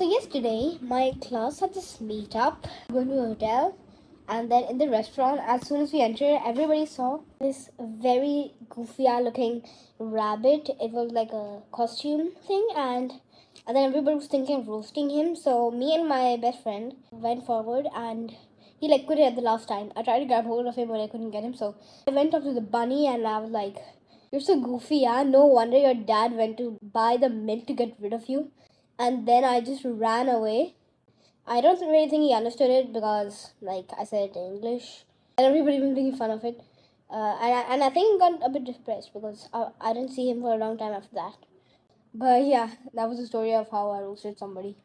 So yesterday, my class had this meetup, going to a hotel, and then in the restaurant, as soon as we entered, everybody saw this very goofy looking rabbit. It was like a costume thing, and then everybody was thinking of roasting him. So me and my best friend went forward, and he like quit it at the last time. I tried to grab hold of him, but I couldn't get him. So I went up to the bunny, and I was like, "You're so goofy, yeah. No wonder your dad went to buy the mint to get rid of you." And then I just ran away. I don't really think he understood it because, like I said it in English, and everybody was making fun of it. And I think he got a bit depressed because I didn't see him for a long time after that. But yeah, that was the story of how I roasted somebody.